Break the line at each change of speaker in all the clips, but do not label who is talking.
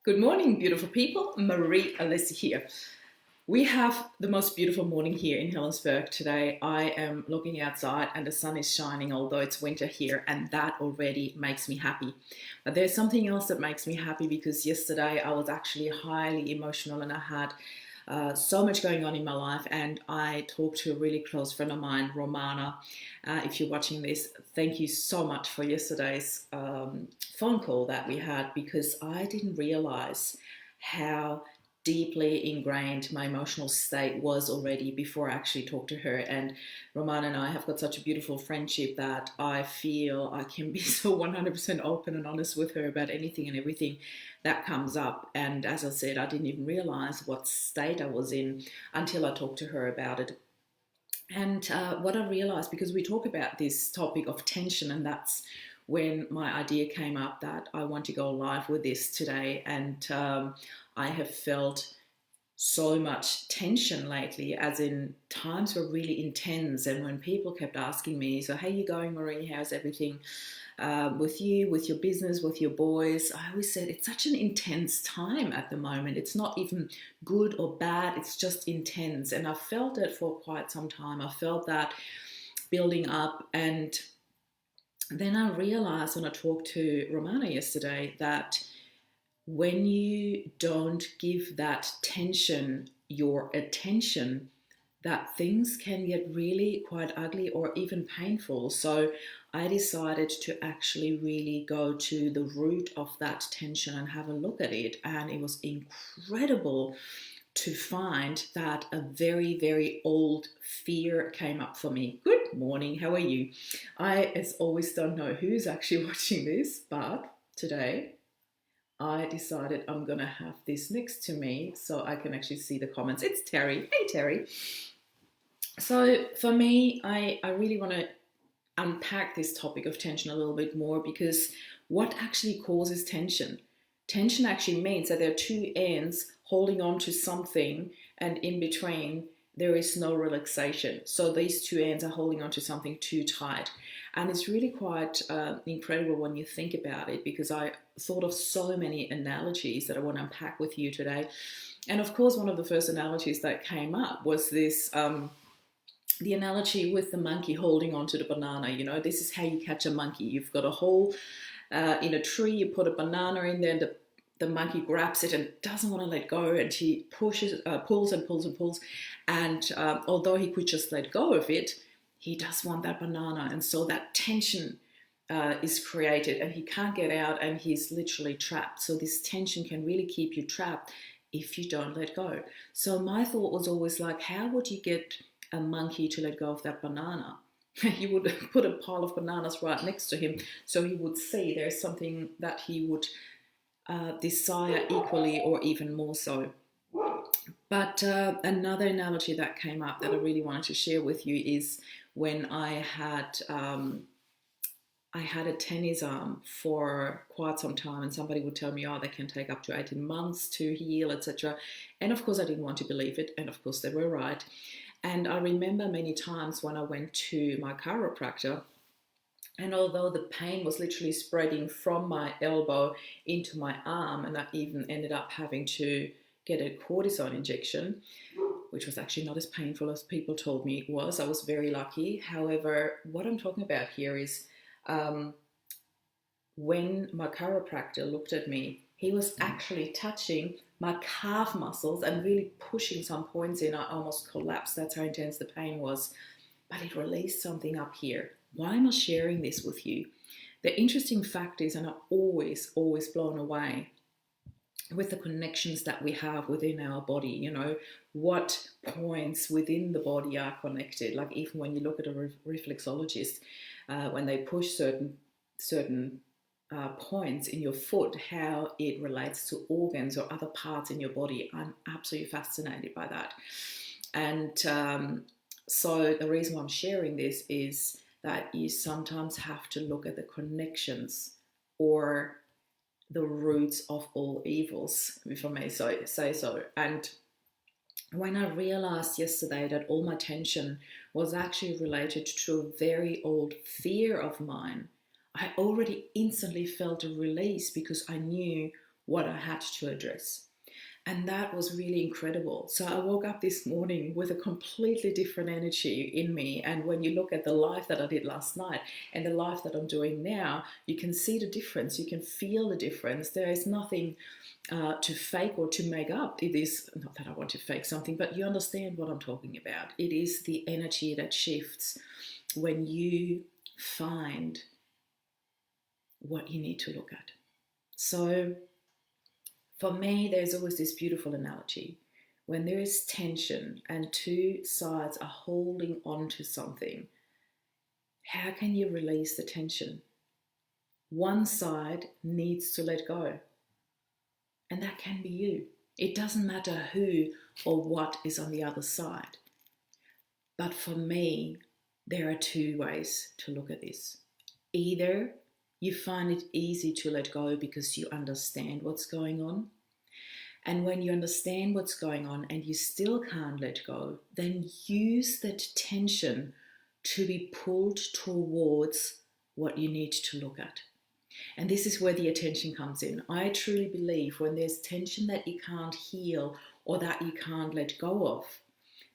Good morning, beautiful people. Marie Alyssa here. We have the most beautiful morning here in Helensburgh today. I am looking outside and the sun is shining, although it's winter here, and that already makes me happy. But there's something else that makes me happy because yesterday I was actually highly emotional and I had so much going on in my life, and I talked to a really close friend of mine, Romana. If you're watching this, thank you so much for yesterday's phone call that we had, because I didn't realize how deeply ingrained my emotional state was already before I actually talked to her. And Romana and I have got such a beautiful friendship that I feel I can be so 100% open and honest with her about anything and everything that comes up. And as I said, I didn't even realize what state I was in until I talked to her about it. And what I realized, because we talk about this topic of tension, and that's when my idea came up that I want to go live with this today. And I have felt so much tension lately, as in times were really intense. And when people kept asking me, so how you going, Marie? How's everything with you, with your business, with your boys? I always said it's such an intense time at the moment. It's not even good or bad, it's just intense. And I felt it for quite some time. I felt that building up. And then I realized when I talked to Romana yesterday that when you don't give that tension your attention, that things can get really quite ugly or even painful. So I decided to actually really go to the root of that tension and have a look at it. And it was incredible to find that a very, very old fear came up for me. Good morning, how are you? I, as always, don't know who's actually watching this, but today I decided I'm going to have this next to me so I can actually see the comments. It's Terry. Hey, Terry. So for me, I really want to unpack this topic of tension a little bit more, because what actually causes tension? Tension actually means that there are two ends holding on to something, and in between there is no relaxation. So these two ends are holding on to something too tight. And it's really quite incredible when you think about it, because I thought of so many analogies that I want to unpack with you today. And of course, one of the first analogies that came up was this the analogy with the monkey holding onto the banana. You know, this is how you catch a monkey. You've got a hole in a tree, you put a banana in there, and the monkey grabs it and doesn't want to let go, and he pushes, pulls and pulls and pulls. And although he could just let go of it, he does want that banana. And so that tension is created, and he can't get out, and he's literally trapped. So this tension can really keep you trapped if you don't let go. So my thought was always like, how would you get a monkey to let go of that banana? You would put a pile of bananas right next to him, so he would see there's something that he would desire equally or even more so. But another analogy that came up that I really wanted to share with you is when I had a tennis arm for quite some time, and somebody would tell me, oh, they can take up to 18 months to heal, etc. And of course, I didn't want to believe it, and of course, they were right. And I remember many times when I went to my chiropractor, and although the pain was literally spreading from my elbow into my arm, and I even ended up having to get a cortisone injection, which was actually not as painful as people told me it was. I was very lucky. However, what I'm talking about here is when my chiropractor looked at me, he was actually touching my calf muscles and really pushing some points in. I almost collapsed. That's how intense the pain was. But it released something up here. Why am I sharing this with you? The interesting fact is, and I'm always blown away with the connections that we have within our body, you know, what points within the body are connected. Like even when you look at a reflexologist, when they push certain points in your foot, how it relates to organs or other parts in your body. I'm absolutely fascinated by that. And so the reason why I'm sharing this is that you sometimes have to look at the connections or the roots of all evils, if I may say so. And when I realized yesterday that all my tension was actually related to a very old fear of mine, I already instantly felt a release, because I knew what I had to address. And that was really incredible. So I woke up this morning with a completely different energy in me. And when you look at the life that I did last night and the life that I'm doing now, you can see the difference. You can feel the difference. There is nothing to fake or to make up. It is not that I want to fake something, but you understand what I'm talking about. It is the energy that shifts when you find what you need to look at. So for me, there's always this beautiful analogy. When there is tension and two sides are holding on to something, how can you release the tension? One side needs to let go, and that can be you. It doesn't matter who or what is on the other side. But for me, there are two ways to look at this. Either you find it easy to let go because you understand what's going on. And when you understand what's going on and you still can't let go, then use that tension to be pulled towards what you need to look at. And this is where the attention comes in. I truly believe when there's tension that you can't heal or that you can't let go of,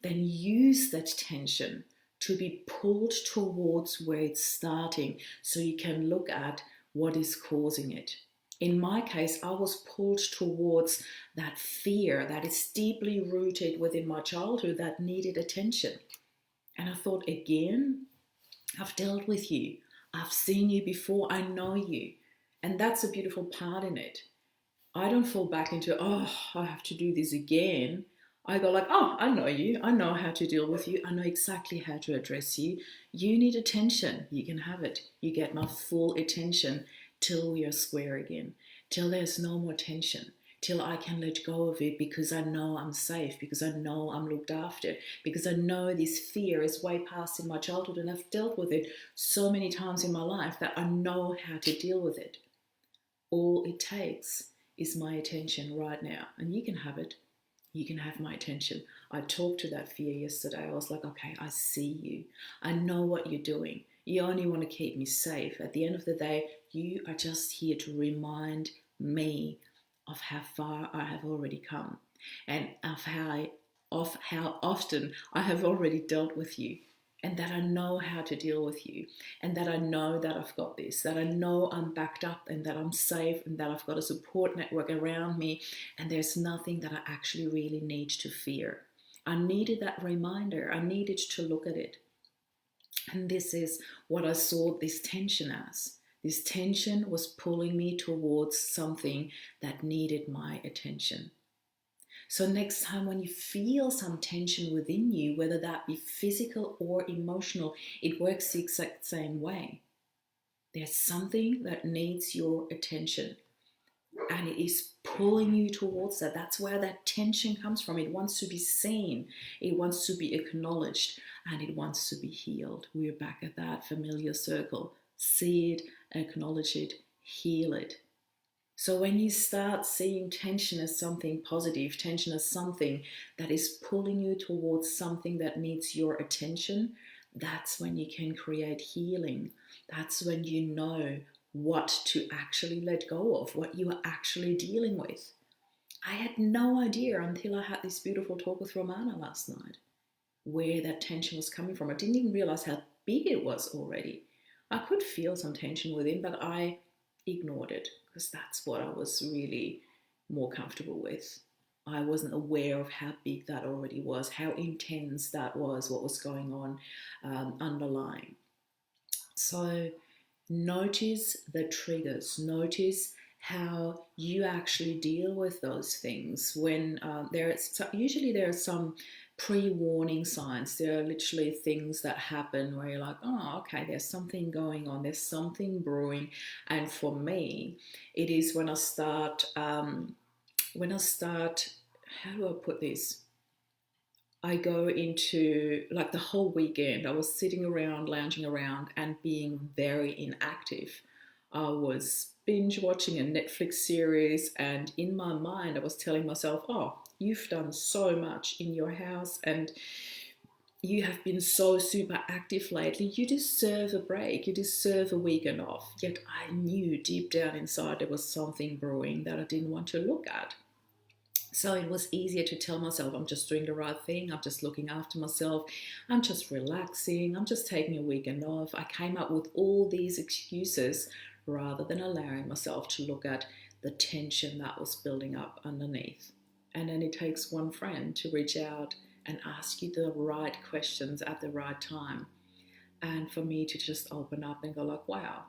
then use that tension to be pulled towards where it's starting so you can look at what is causing it. In my case, I was pulled towards that fear that is deeply rooted within my childhood that needed attention. And I thought, again, I've dealt with you. I've seen you before. I know you. And that's a beautiful part in it. I don't fall back into, oh, I have to do this again. I go like, oh, I know you. I know how to deal with you. I know exactly how to address you. You need attention. You can have it. You get my full attention till we are square again, till there's no more tension, till I can let go of it because I know I'm safe, because I know I'm looked after, because I know this fear is way past in my childhood and I've dealt with it so many times in my life that I know how to deal with it. All it takes is my attention right now, and you can have it. You can have my attention. I talked to that fear yesterday. I was like, okay, I see you. I know what you're doing. You only want to keep me safe. At the end of the day, you are just here to remind me of how far I have already come and of how often I have already dealt with you, and that I know how to deal with you, and that I know that I've got this, that I know I'm backed up and that I'm safe and that I've got a support network around me, and there's nothing that I actually really need to fear. I needed that reminder. I needed to look at it. And this is what I saw this tension as. This tension was pulling me towards something that needed my attention. So next time when you feel some tension within you, whether that be physical or emotional, it works the exact same way. There's something that needs your attention and it is pulling you towards that. That's where that tension comes from. It wants to be seen, it wants to be acknowledged, and it wants to be healed. We're back at that familiar circle. See it, acknowledge it, heal it. So when you start seeing tension as something positive, tension as something that is pulling you towards something that needs your attention, that's when you can create healing. That's when you know what to actually let go of, what you are actually dealing with. I had no idea until I had this beautiful talk with Romana last night, where that tension was coming from. I didn't even realize how big it was already. I could feel some tension within, but I ignored it because that's what I was really more comfortable with. I wasn't aware of how big that already was, how intense that was, what was going on underlying. So notice the triggers, notice how you actually deal with those things when usually there are some pre-warning signs. There are literally things that happen where you're like, oh, okay, there's something going on, there's something brewing. And for me, it is when I start, how do I put this? I go into, like, the whole weekend, I was sitting around, lounging around, and being very inactive. I was binge watching a Netflix series, and in my mind, I was telling myself, oh, you've done so much in your house, and you have been so super active lately. You deserve a break. You deserve a weekend off. Yet I knew deep down inside there was something brewing that I didn't want to look at. So it was easier to tell myself, I'm just doing the right thing. I'm just looking after myself. I'm just relaxing. I'm just taking a weekend off. I came up with all these excuses rather than allowing myself to look at the tension that was building up underneath. And then it takes one friend to reach out and ask you the right questions at the right time. And for me to just open up and go like, wow,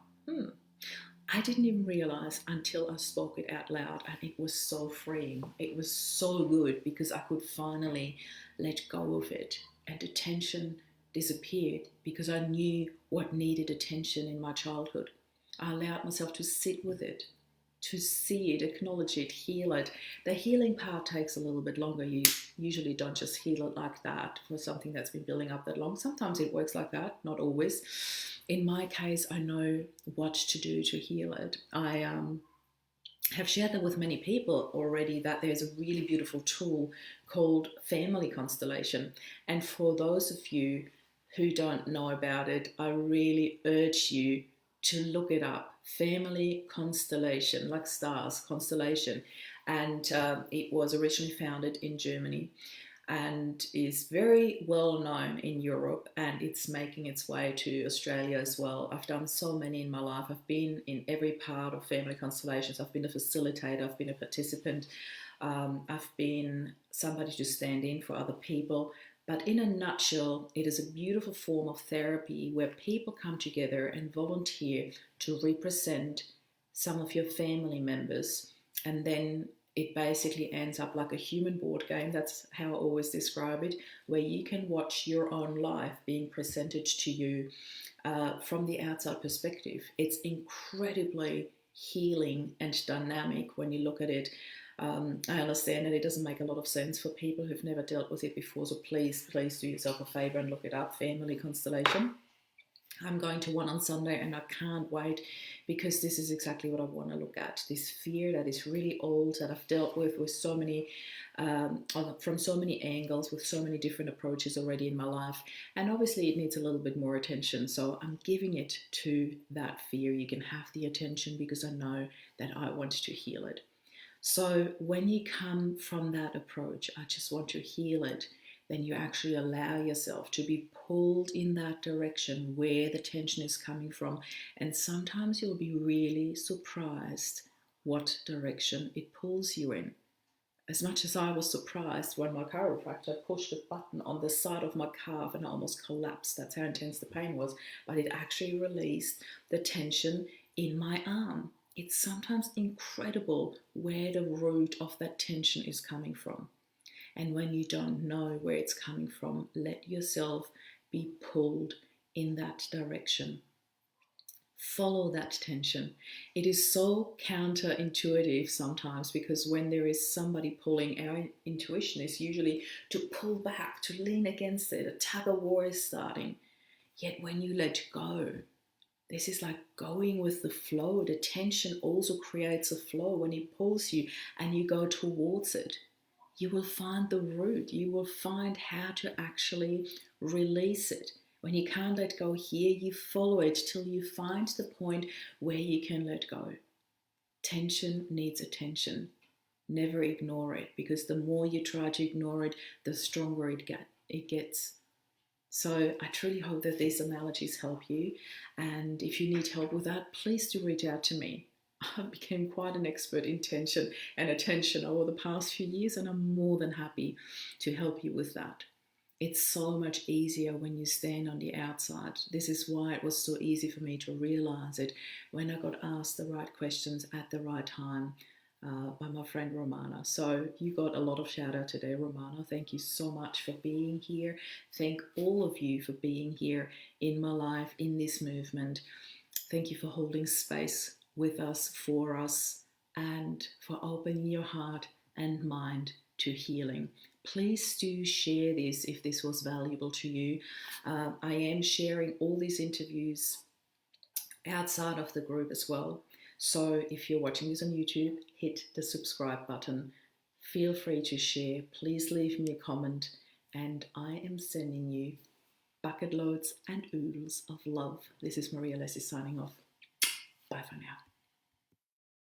I didn't even realize until I spoke it out loud, and it was so freeing. It was so good because I could finally let go of it, and the tension disappeared because I knew what needed attention in my childhood. I allowed myself to sit with it, to see it, acknowledge it, heal it. The healing part takes a little bit longer. You usually don't just heal it like that for something that's been building up that long. Sometimes it works like that, not always. In my case, I know what to do to heal it. I have shared that with many people already, that there's a really beautiful tool called family constellation. And for those of you who don't know about it, I really urge you to look it up. Family constellation, like stars, constellation. And it was originally founded in Germany and is very well known in Europe, and it's making its way to Australia as well. I've done so many in my life. I've been in every part of family constellations. I've been a facilitator, I've been a participant, I've been somebody to stand in for other people. But in a nutshell, it is a beautiful form of therapy where people come together and volunteer to represent some of your family members, and then it basically ends up like a human board game. That's how I always describe it, where you can watch your own life being presented to you from the outside perspective. It's incredibly healing and dynamic when you look at it. I understand that it doesn't make a lot of sense for people who've never dealt with it before, so please do yourself a favor and look it up, Family Constellation. I'm going to one on Sunday and I can't wait, because this is exactly what I want to look at. This fear that is really old, that I've dealt with so many, from so many angles, with so many different approaches already in my life. And obviously it needs a little bit more attention. So I'm giving it to that fear. You can have the attention because I know that I want to heal it. So when you come from that approach, I just want to heal it, then you actually allow yourself to be pulled in that direction where the tension is coming from. And sometimes you'll be really surprised what direction it pulls you in. As much as I was surprised when my chiropractor pushed a button on the side of my calf and I almost collapsed. That's how intense the pain was. But it actually released the tension in my arm. It's sometimes incredible where the root of that tension is coming from. And when you don't know where it's coming from, let yourself be pulled in that direction. Follow that tension. It is so counterintuitive sometimes, because when there is somebody pulling, our intuition is usually to pull back, to lean against it. A tug of war is starting. Yet when you let go, this is like going with the flow. The tension also creates a flow. When it pulls you and you go towards it, you will find the root. You will find how to actually release it. When you can't let go here, you follow it till you find the point where you can let go. Tension needs attention. Never ignore it, because the more you try to ignore it, the stronger it gets. So I truly hope that these analogies help you. And if you need help with that, please do reach out to me. I became quite an expert in tension and attention over the past few years, and I'm more than happy to help you with that. It's so much easier when you stand on the outside. This is why it was so easy for me to realize it when I got asked the right questions at the right time by my friend Romana. So you got a lot of shout out today, Romana. Thank you so much for being here. Thank all of you for being here in my life, in this movement. Thank you for holding space with us, for us, and for opening your heart and mind to healing. Please do share this if this was valuable to you. I am sharing all these interviews outside of the group as well. So if you're watching this on YouTube, hit the subscribe button. Feel free to share. Please leave me a comment. and I am sending you bucket loads and oodles of love. This is Maria Leslie signing off. Bye for now.